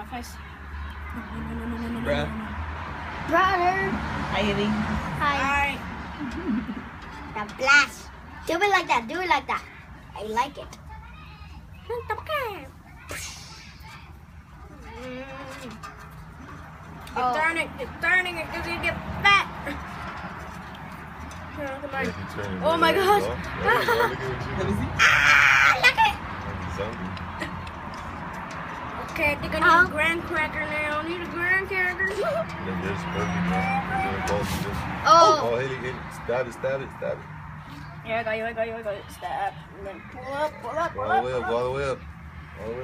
my face. Bruh. Brother. Hi, Haley. Hi. The blast. Do it like that. Do it like that. I like it. It's turning it because you get fat. Oh my gosh. Let me see. Look it. Okay, I think I need a graham cracker now. I need a graham cracker. Oh. Haley, stab it. Yeah, I got you. Stab. And then pull up. All the way up.